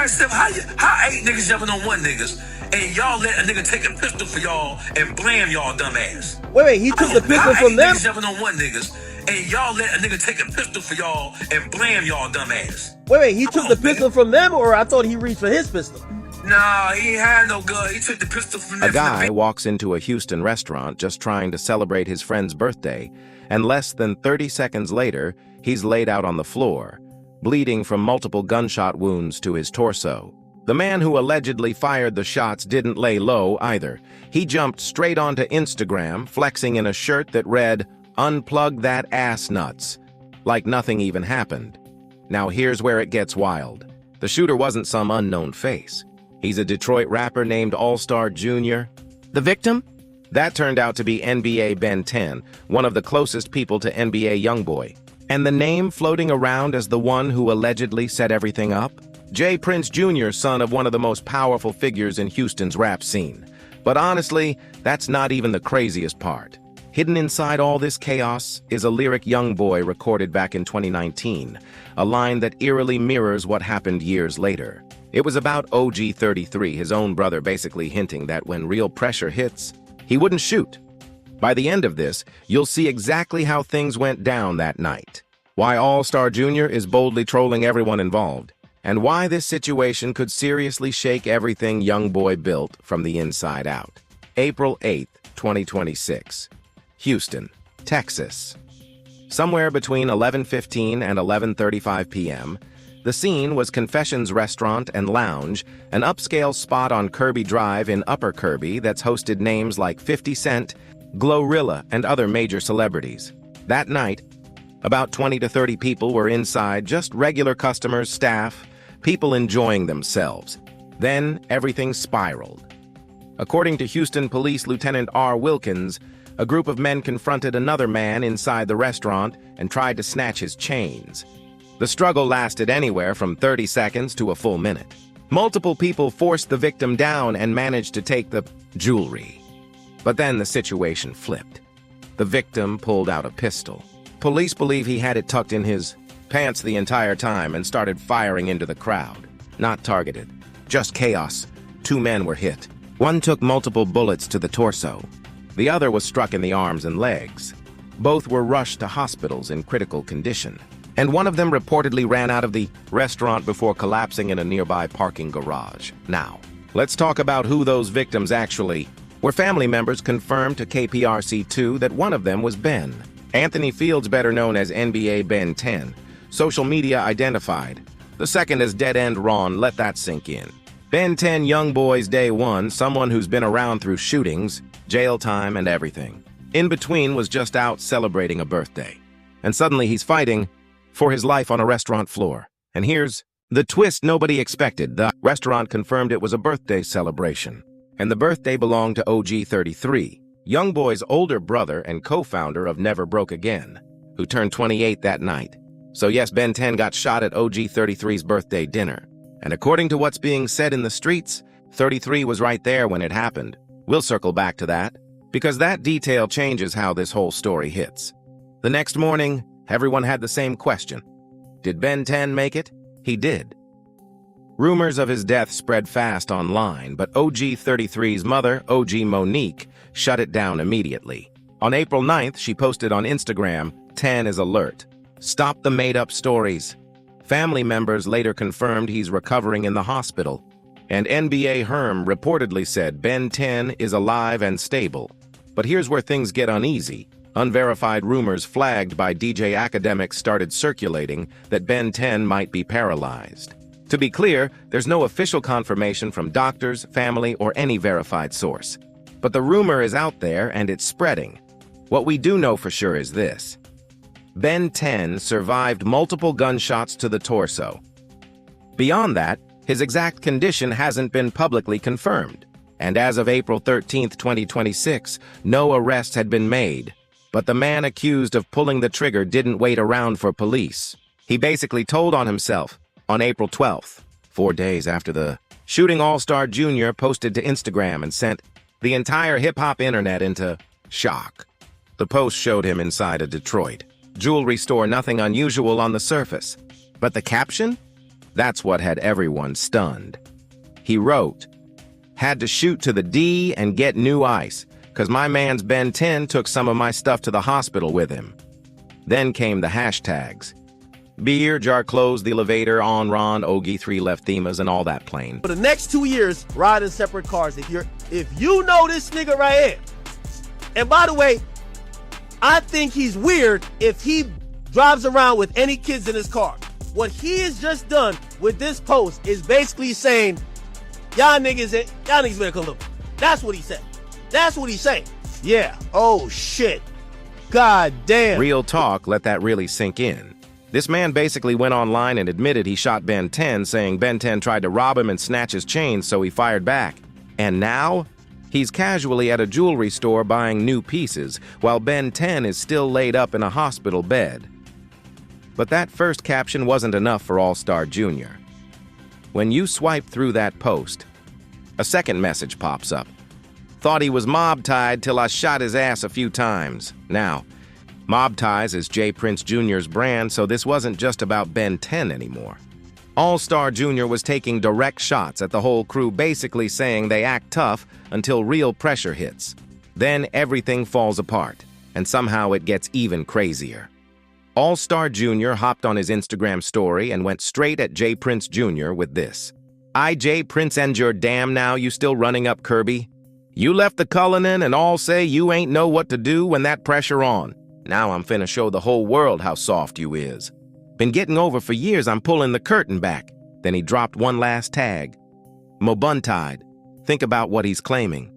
myself, how 8 niggas jumping on 1 niggas, and y'all let a nigga take a pistol for y'all and blam y'all dumb ass? Wait, he took the pistol from them? How 8 niggas jumping on 1 niggas, and y'all let a nigga take a pistol for y'all and blam y'all dumb ass? Wait, he took the pistol from them, or I thought he reached for his pistol? Nah, he ain't had no gun. He took the pistol from them. A guy walks into a Houston restaurant just trying to celebrate his friend's birthday, and less than 30 seconds later, he's laid out on the floor, bleeding from multiple gunshot wounds to his torso. The man who allegedly fired the shots didn't lay low either. He jumped straight onto Instagram, flexing in a shirt that read, "Unplug that ass nuts," like nothing even happened. Now here's where it gets wild. The shooter wasn't some unknown face. He's a Detroit rapper named All-Star Jr. The victim? That turned out to be NBA Ben 10, one of the closest people to NBA Youngboy. And the name floating around as the one who allegedly set everything up? Jay Prince Jr., son of one of the most powerful figures in Houston's rap scene. But honestly, that's not even the craziest part. Hidden inside all this chaos is a lyric Youngboy recorded back in 2019, a line that eerily mirrors what happened years later. It was about OG 33, his own brother, basically hinting that when real pressure hits, he wouldn't shoot. By the end of this, you'll see exactly how things went down that night, why All-Star Jr. is boldly trolling everyone involved, and why this situation could seriously shake everything Youngboy built from the inside out. April 8th, 2026. Houston, Texas. Somewhere between 11:15 and 11:35 p.m., the scene was Confessions Restaurant and Lounge, an upscale spot on Kirby Drive in Upper Kirby that's hosted names like 50 Cent, Glorilla, and other major celebrities. That night, about 20 to 30 people were inside, just regular customers, staff, people enjoying themselves. Then everything spiraled. According to Houston Police Lieutenant R. Wilkins, a group of men confronted another man inside the restaurant and tried to snatch his chains. The struggle lasted anywhere from 30 seconds to a full minute. Multiple people forced the victim down and managed to take the jewelry. But then the situation flipped. The victim pulled out a pistol. Police believe he had it tucked in his pants the entire time and started firing into the crowd. Not targeted, just chaos. 2 men were hit. One took multiple bullets to the torso. The other was struck in the arms and legs. Both were rushed to hospitals in critical condition. And one of them reportedly ran out of the restaurant before collapsing in a nearby parking garage. Now, let's talk about who those victims actually were. Family members confirmed to KPRC2 that one of them was Ben. Anthony Fields, better known as NBA Ben 10. Social media identified. The second is Dead End Ron, let that sink in. Ben 10 Youngboy's day one, someone who's been around through shootings, jail time, and everything. In between was just out celebrating a birthday. And suddenly he's fighting for his life on a restaurant floor. And here's the twist nobody expected. The restaurant confirmed it was a birthday celebration. And the birthday belonged to OG 33, Youngboy's older brother and co-founder of Never Broke Again, who turned 28 that night. So yes, Ben 10 got shot at OG 33's birthday dinner. And according to what's being said in the streets, 33 was right there when it happened. We'll circle back to that, because that detail changes how this whole story hits. The next morning, everyone had the same question. Did Ben 10 make it? He did. Rumors of his death spread fast online, but OG 33's mother, OG Monique, shut it down immediately. On April 9th, she posted on Instagram, 10 is alert. Stop the made-up stories. Family members later confirmed he's recovering in the hospital, and NBA Herm reportedly said Ben 10 is alive and stable. But here's where things get uneasy. Unverified rumors flagged by DJ Akademiks started circulating that Ben 10 might be paralyzed. To be clear, there's no official confirmation from doctors, family, or any verified source. But the rumor is out there and it's spreading. What we do know for sure is this. Ben 10 survived multiple gunshots to the torso. Beyond that, his exact condition hasn't been publicly confirmed. And as of April 13, 2026, no arrests had been made. But the man accused of pulling the trigger didn't wait around for police. He basically told on himself. On April 12th, 4 days after the shooting, All-Star Jr. posted to Instagram and sent the entire hip-hop internet into shock. The post showed him inside a Detroit jewelry store, nothing unusual on the surface. But the caption? That's what had everyone stunned. He wrote, "Had to shoot to the D and get new ice, 'cause my man's Ben 10 took some of my stuff to the hospital with him." Then came the hashtags. Beer, jar closed, the elevator, on Ron, Ogie, 3 left Themas, and all that plane. For the next 2 years, ride in separate cars. If you know this nigga right here, and by the way, I think he's weird if he drives around with any kids in his car. What he has just done with this post is basically saying, y'all niggas better come look. That's what he said. That's what he's saying. Yeah. Oh shit. God damn. Real talk, let that really sink in. This man basically went online and admitted he shot Ben 10, saying Ben 10 tried to rob him and snatch his chains, so he fired back. And now, he's casually at a jewelry store buying new pieces, while Ben 10 is still laid up in a hospital bed. But that first caption wasn't enough for All-Star Jr. When you swipe through that post, a second message pops up. "Thought he was mob-tied till I shot his ass a few times." Now, Mob Ties is J. Prince Jr.'s brand, so this wasn't just about Ben 10 anymore. All-Star Jr. was taking direct shots at the whole crew, basically saying they act tough until real pressure hits. Then everything falls apart, and somehow it gets even crazier. All-Star Jr. hopped on his Instagram story and went straight at J. Prince Jr. with this. "I, J. Prince, and your damn now you still running up Kirby? You left the Cullinan and all say you ain't know what to do when that pressure on. Now I'm finna show the whole world how soft you is. Been getting over for years, I'm pulling the curtain back." Then he dropped one last tag. Mobuntide. Think about what he's claiming.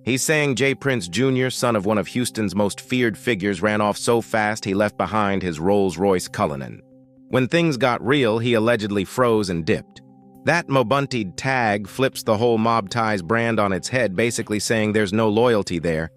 He's saying J. Prince Jr., son of one of Houston's most feared figures, ran off so fast he left behind his Rolls-Royce Cullinan. When things got real, he allegedly froze and dipped. That Mobuntide tag flips the whole Mob Ties brand on its head, basically saying there's no loyalty there.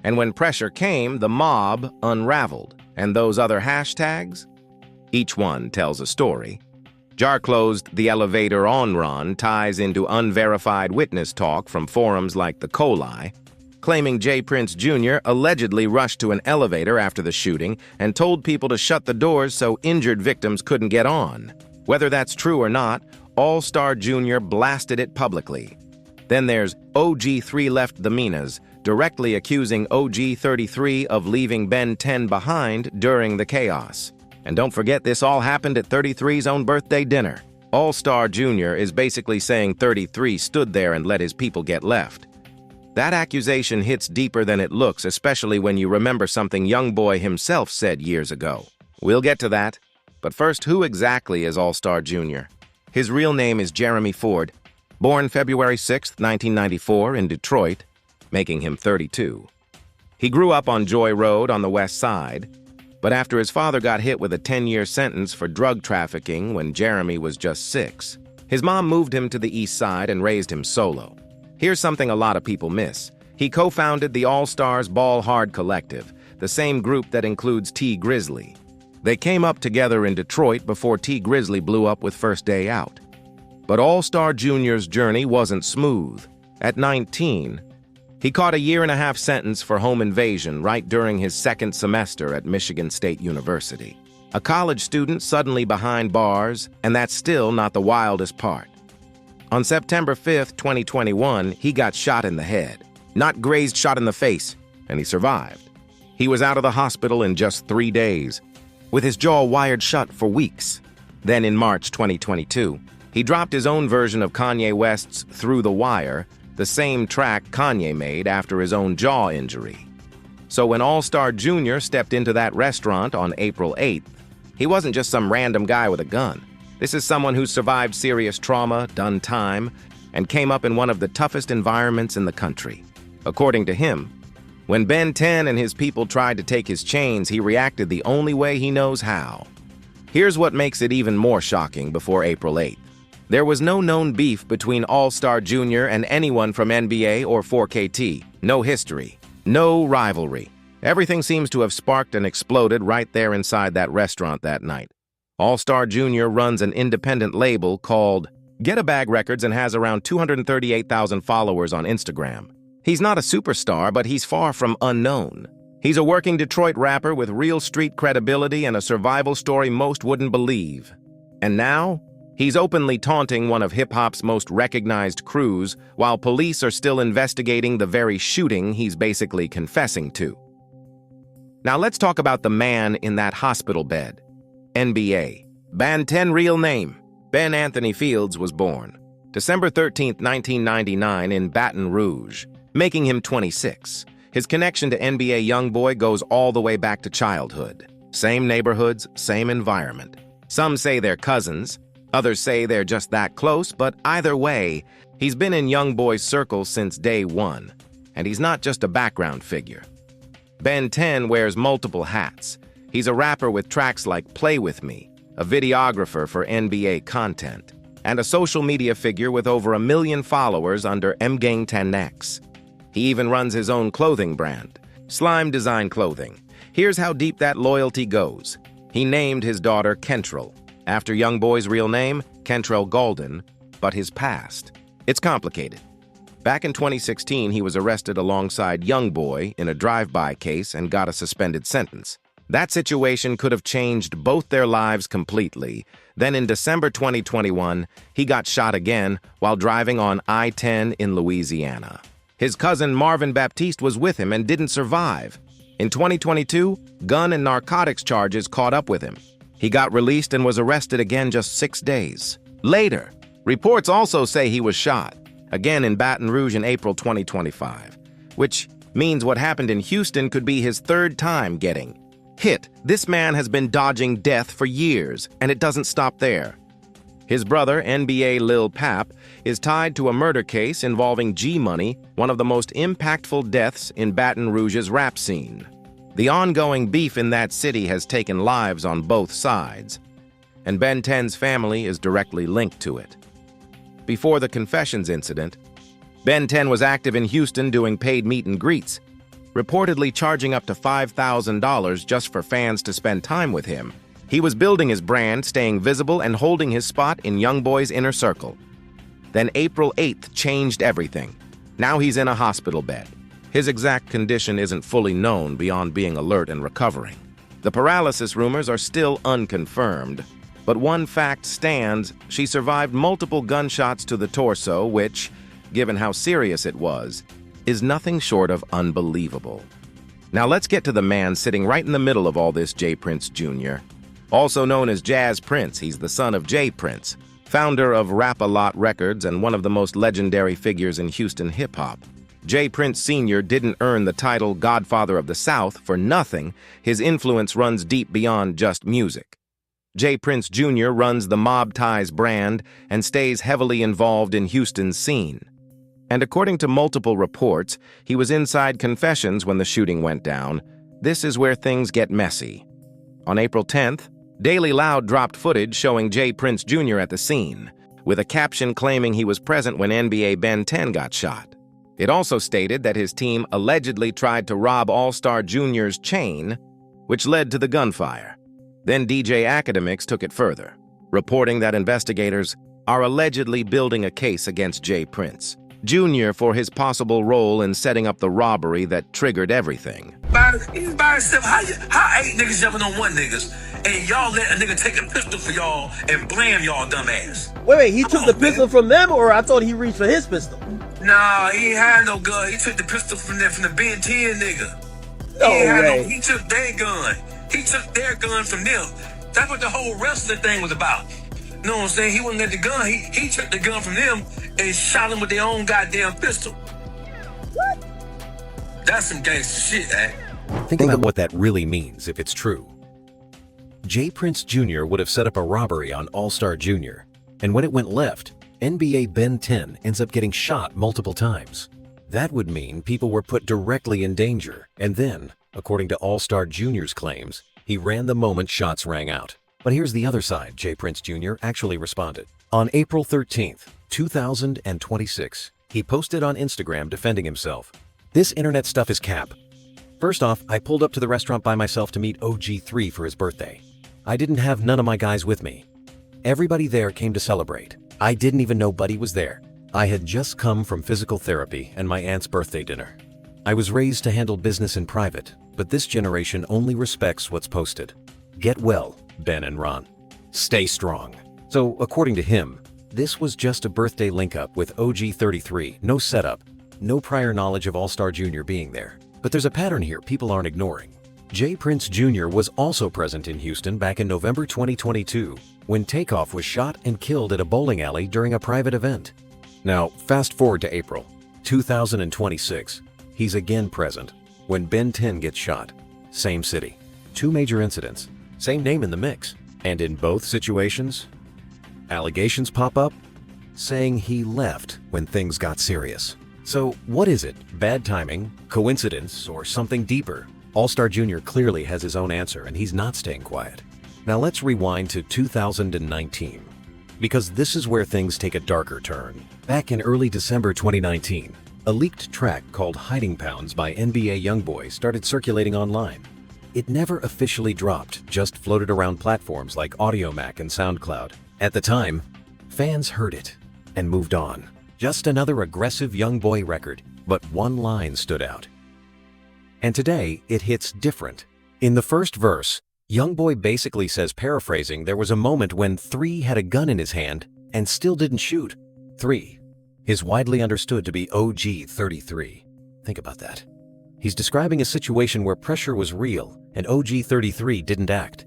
And when pressure came, the mob unraveled. And those other hashtags? Each one tells a story. Jar closed, the elevator on Ron ties into unverified witness talk from forums like the Coli, claiming J. Prince Jr. allegedly rushed to an elevator after the shooting and told people to shut the doors so injured victims couldn't get on. Whether that's true or not, All-Star Jr. blasted it publicly. Then there's OG3 left the Minas, directly accusing OG33 of leaving Ben 10 behind during the chaos. And don't forget, this all happened at 33's own birthday dinner. All-Star Jr. is basically saying 33 stood there and let his people get left. That accusation hits deeper than it looks, especially when you remember something Youngboy himself said years ago. We'll get to that. But first, who exactly is All-Star Jr.? His real name is Jeremy Ford, born February 6, 1994 in Detroit, making him 32. He grew up on Joy Road on the west side, but after his father got hit with a 10-year sentence for drug trafficking when Jeremy was just 6, his mom moved him to the east side and raised him solo. Here's something a lot of people miss. He co-founded the All-Stars Ball Hard Collective, the same group that includes T Grizzly. They came up together in Detroit before T Grizzly blew up with First Day Out. But All-Star Jr.'s journey wasn't smooth. At 19, he caught a 1.5-year sentence for home invasion right during his second semester at Michigan State University. A college student suddenly behind bars, and that's still not the wildest part. On September 5, 2021, he got shot in the head. Not grazed, shot in the face, and he survived. He was out of the hospital in just 3 days, with his jaw wired shut for weeks. Then in March 2022, he dropped his own version of Kanye West's Through the Wire, the same track Kanye made after his own jaw injury. So when All-Star Jr. stepped into that restaurant on April 8th, he wasn't just some random guy with a gun. This is someone who survived serious trauma, done time, and came up in one of the toughest environments in the country. According to him, when Ben 10 and his people tried to take his chains, he reacted the only way he knows how. Here's what makes it even more shocking before April 8th. There was no known beef between All-Star Jr. and anyone from NBA or 4KT. No history. No rivalry. Everything seems to have sparked and exploded right there inside that restaurant that night. All-Star Jr. runs an independent label called Get a Bag Records and has around 238,000 followers on Instagram. He's not a superstar, but he's far from unknown. He's a working Detroit rapper with real street credibility and a survival story most wouldn't believe. And now, He's openly taunting one of hip-hop's most recognized crews while police are still investigating the very shooting he's basically confessing to. Now let's talk about the man in that hospital bed. NBA. Ben 10 real name. Ben Anthony Fields was born December 13, 1999 in Baton Rouge, making him 26. His connection to NBA YoungBoy goes all the way back to childhood. Same neighborhoods, same environment. Some say they're cousins, others say they're just that close, but either way, he's been in YoungBoy's circle since day one, and he's not just a background figure. Ben 10 wears multiple hats. He's a rapper with tracks like Play With Me, a videographer for NBA content, and a social media figure with over 1 million followers under mgang 10x. He even runs his own clothing brand, Slime Design Clothing. Here's how deep that loyalty goes. He named his daughter Kentrell, after YoungBoy's real name, Kentrell Golden, but his past. It's complicated. Back in 2016, he was arrested alongside YoungBoy in a drive-by case and got a suspended sentence. That situation could have changed both their lives completely. Then in December 2021, he got shot again while driving on I-10 in Louisiana. His cousin Marvin Baptiste was with him and didn't survive. In 2022, gun and narcotics charges caught up with him. He got released and was arrested again just 6 days later. Reports also say he was shot, again in Baton Rouge in April 2025, which means what happened in Houston could be his third time getting hit. This man has been dodging death for years, and it doesn't stop there. His brother, NBA Lil Pap, is tied to a murder case involving G-Money, one of the most impactful deaths in Baton Rouge's rap scene. The ongoing beef in that city has taken lives on both sides, and Ben 10's family is directly linked to it. Before the confessions incident, Ben 10 was active in Houston doing paid meet and greets, reportedly charging up to $5,000 just for fans to spend time with him. He was building his brand, staying visible, and holding his spot in YoungBoy's inner circle. Then April 8th changed everything. Now he's in a hospital bed. His exact condition isn't fully known beyond being alert and recovering. The paralysis rumors are still unconfirmed, but one fact stands: she survived multiple gunshots to the torso, which, given how serious it was, is nothing short of unbelievable. Now let's get to the man sitting right in the middle of all this, J. Prince Jr. Also known as Jazz Prince, he's the son of J. Prince, founder of Rap-A-Lot Records and one of the most legendary figures in Houston hip-hop. J. Prince Sr. didn't earn the title Godfather of the South for nothing. His influence runs deep beyond just music. J. Prince Jr. runs the Mob Ties brand and stays heavily involved in Houston's scene. And according to multiple reports, he was inside confessions when the shooting went down. This is where things get messy. On April 10th, Daily Loud dropped footage showing J. Prince Jr. at the scene, with a caption claiming he was present when NBA Ben 10 got shot. It also stated that his team allegedly tried to rob All-Star Jr.'s chain, which led to the gunfire. Then DJ Akademiks took it further, reporting that investigators are allegedly building a case against J. Prince Jr. for his possible role in setting up the robbery that triggered everything. By himself, how 8 niggas jumping on 1 niggas, and y'all let a nigga take a pistol for y'all and blam y'all dumb ass? Wait, he took the pistol from them, or I thought he reached for his pistol? Nah, he ain't had no gun. He took the pistol from the Ben 10 nigga. No way. He took their gun. He took their gun from them. That's what the whole wrestling thing was about. You know what I'm saying? He wouldn't let the gun. He took the gun from them and shot him with their own goddamn pistol. What? That's some gangster shit, eh? Think about what that really means if it's true. J. Prince Jr. would have set up a robbery on All-Star Jr., and when it went left, NBA Ben 10 ends up getting shot multiple times. That would mean people were put directly in danger, and then, according to All-Star Jr.'s claims, he ran the moment shots rang out. But here's the other side. J. Prince Jr. actually responded. On April 13th, 2026, he posted on Instagram defending himself. "This internet stuff is cap. First off, I pulled up to the restaurant by myself to meet OG3 for his birthday. I didn't have none of my guys with me. Everybody there came to celebrate. I didn't even know Buddy was there. I had just come from physical therapy and my aunt's birthday dinner. I was raised to handle business in private, but this generation only respects what's posted. Get well, Ben and Ron. Stay strong." So, according to him, this was just a birthday link-up with OG33, no setup, no prior knowledge of All-Star Jr. being there. But there's a pattern here people aren't ignoring. J. Prince Jr. was also present in Houston back in November 2022, when Takeoff was shot and killed at a bowling alley during a private event. Now, fast forward to April 2026. He's again present when Ben 10 gets shot. Same city. 2 major incidents. Same name in the mix. And in both situations, allegations pop up saying he left when things got serious. So what is it? Bad timing, coincidence, or something deeper? All-Star Jr. clearly has his own answer, and he's not staying quiet. Now let's rewind to 2019, because this is where things take a darker turn. Back in early December 2019, a leaked track called Hiding Pounds by NBA YoungBoy started circulating online. It never officially dropped, just floated around platforms like AudioMac and SoundCloud. At the time, fans heard it and moved on. Just another aggressive YoungBoy record, but one line stood out. And today, it hits different. In the first verse, YoungBoy basically says, paraphrasing, there was a moment when 3 had a gun in his hand and still didn't shoot. 3 is widely understood to be OG33. Think about that. He's describing a situation where pressure was real and OG33 didn't act.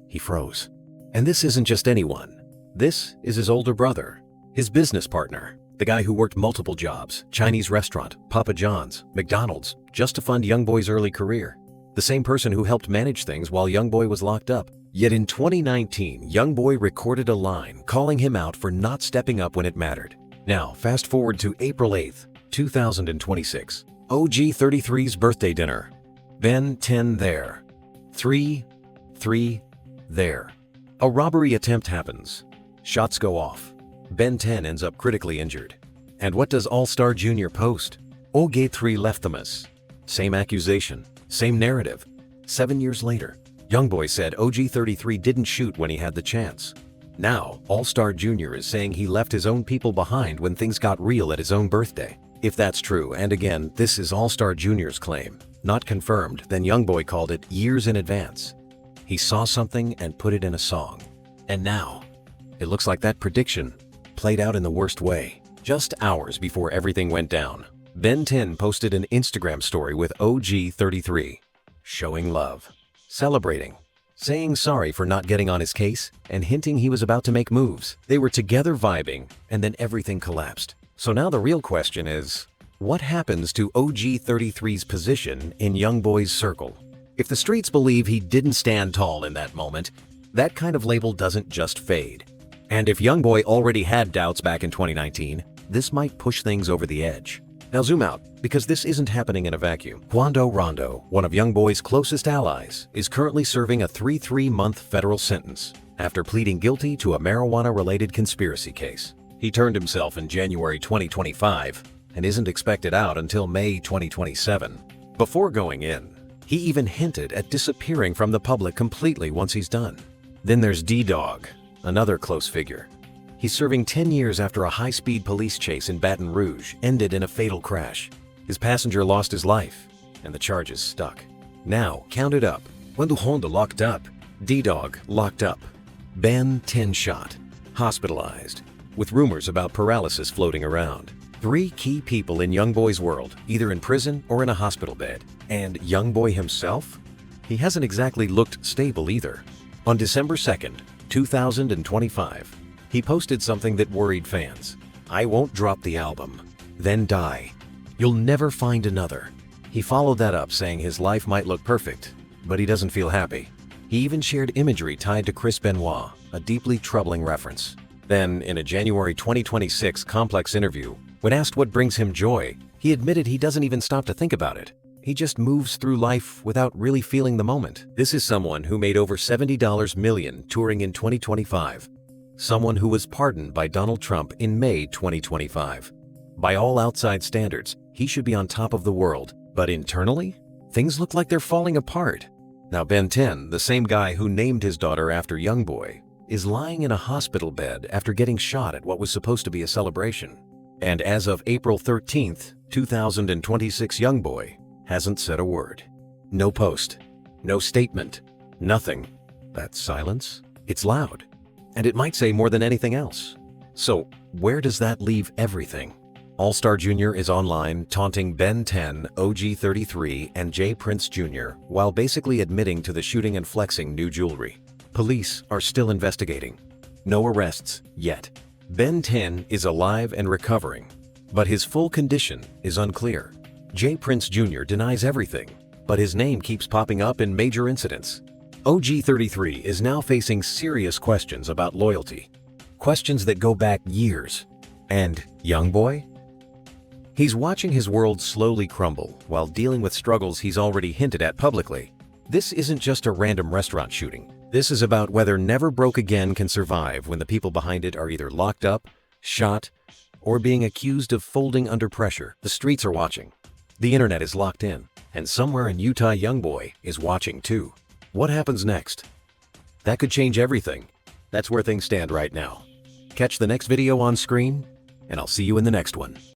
He froze. And this isn't just anyone. This is his older brother, his business partner, the guy who worked multiple jobs, Chinese restaurant, Papa John's, McDonald's, just to fund YoungBoy's early career. The same person who helped manage things while YoungBoy was locked up. Yet in 2019, YoungBoy recorded a line calling him out for not stepping up when it mattered. Now, fast forward to April 8th, 2026. OG33's birthday dinner. Ben 10 there. 3 there. A robbery attempt happens. Shots go off. Ben 10 ends up critically injured. And what does All-Star Jr. post? OG3 left the mess. Same accusation, same narrative. 7 years later, YoungBoy said OG33 didn't shoot when he had the chance. Now, All-Star Jr. is saying he left his own people behind when things got real at his own birthday. If that's true, and again, this is All-Star Jr.'s claim, not confirmed, then YoungBoy called it years in advance. He saw something and put it in a song. And now, it looks like that prediction played out in the worst way. Just hours before everything went down, Ben 10 posted an Instagram story with OG33, showing love, celebrating, saying sorry for not getting on his case, and hinting he was about to make moves. They were together vibing, and then everything collapsed. So now the real question is, what happens to OG33's position in YoungBoy's circle? If the streets believe he didn't stand tall in that moment, that kind of label doesn't just fade. And if YoungBoy already had doubts back in 2019, this might push things over the edge. Now zoom out, because this isn't happening in a vacuum. Quando Rondo, one of YoungBoy's closest allies, is currently serving a 3-month federal sentence after pleading guilty to a marijuana-related conspiracy case. He turned himself in January 2025 and isn't expected out until May 2027. Before going in, he even hinted at disappearing from the public completely once he's done. Then there's D-Dog, another close figure. He's serving 10 years after a high-speed police chase in Baton Rouge ended in a fatal crash. His passenger lost his life, and the charges stuck. Now, count it up. When Honda locked up, D-Dog locked up, Ben 10 shot, hospitalized, with rumors about paralysis floating around. 3 key people in YoungBoy's world, either in prison or in a hospital bed. And YoungBoy himself? He hasn't exactly looked stable either. On December 2nd, 2025, he posted something that worried fans. I won't drop the album, then die. You'll never find another. He followed that up saying his life might look perfect, but he doesn't feel happy. He even shared imagery tied to Chris Benoit, a deeply troubling reference. Then, in a January 2026 Complex interview, when asked what brings him joy, he admitted he doesn't even stop to think about it. He just moves through life without really feeling the moment. This is someone who made over $70 million touring in 2025. Someone who was pardoned by Donald Trump in May 2025. By all outside standards, he should be on top of the world. But internally, things look like they're falling apart. Now Ben 10, the same guy who named his daughter after YoungBoy, is lying in a hospital bed after getting shot at what was supposed to be a celebration. And as of April 13th, 2026, YoungBoy hasn't said a word. No post, no statement, nothing. That silence? It's loud. and it might say more than anything else. So, where does that leave everything? All-Star Jr. is online taunting Ben 10, OG 33, and J Prince Jr. while basically admitting to the shooting and flexing new jewelry. Police are still investigating. No arrests yet. Ben 10 is alive and recovering, but his full condition is unclear. J Prince Jr. denies everything, but his name keeps popping up in major incidents. OG 33 is now facing serious questions about loyalty. Questions that go back years. And Youngboy? He's watching his world slowly crumble while dealing with struggles he's already hinted at publicly. This isn't just a random restaurant shooting. This is about whether Never Broke Again can survive when the people behind it are either locked up, shot, or being accused of folding under pressure. The streets are watching. The internet is locked in. And somewhere in Utah, Youngboy is watching too. What happens next? That could change everything. That's where things stand right now. Catch the next video on screen, and I'll see you in the next one.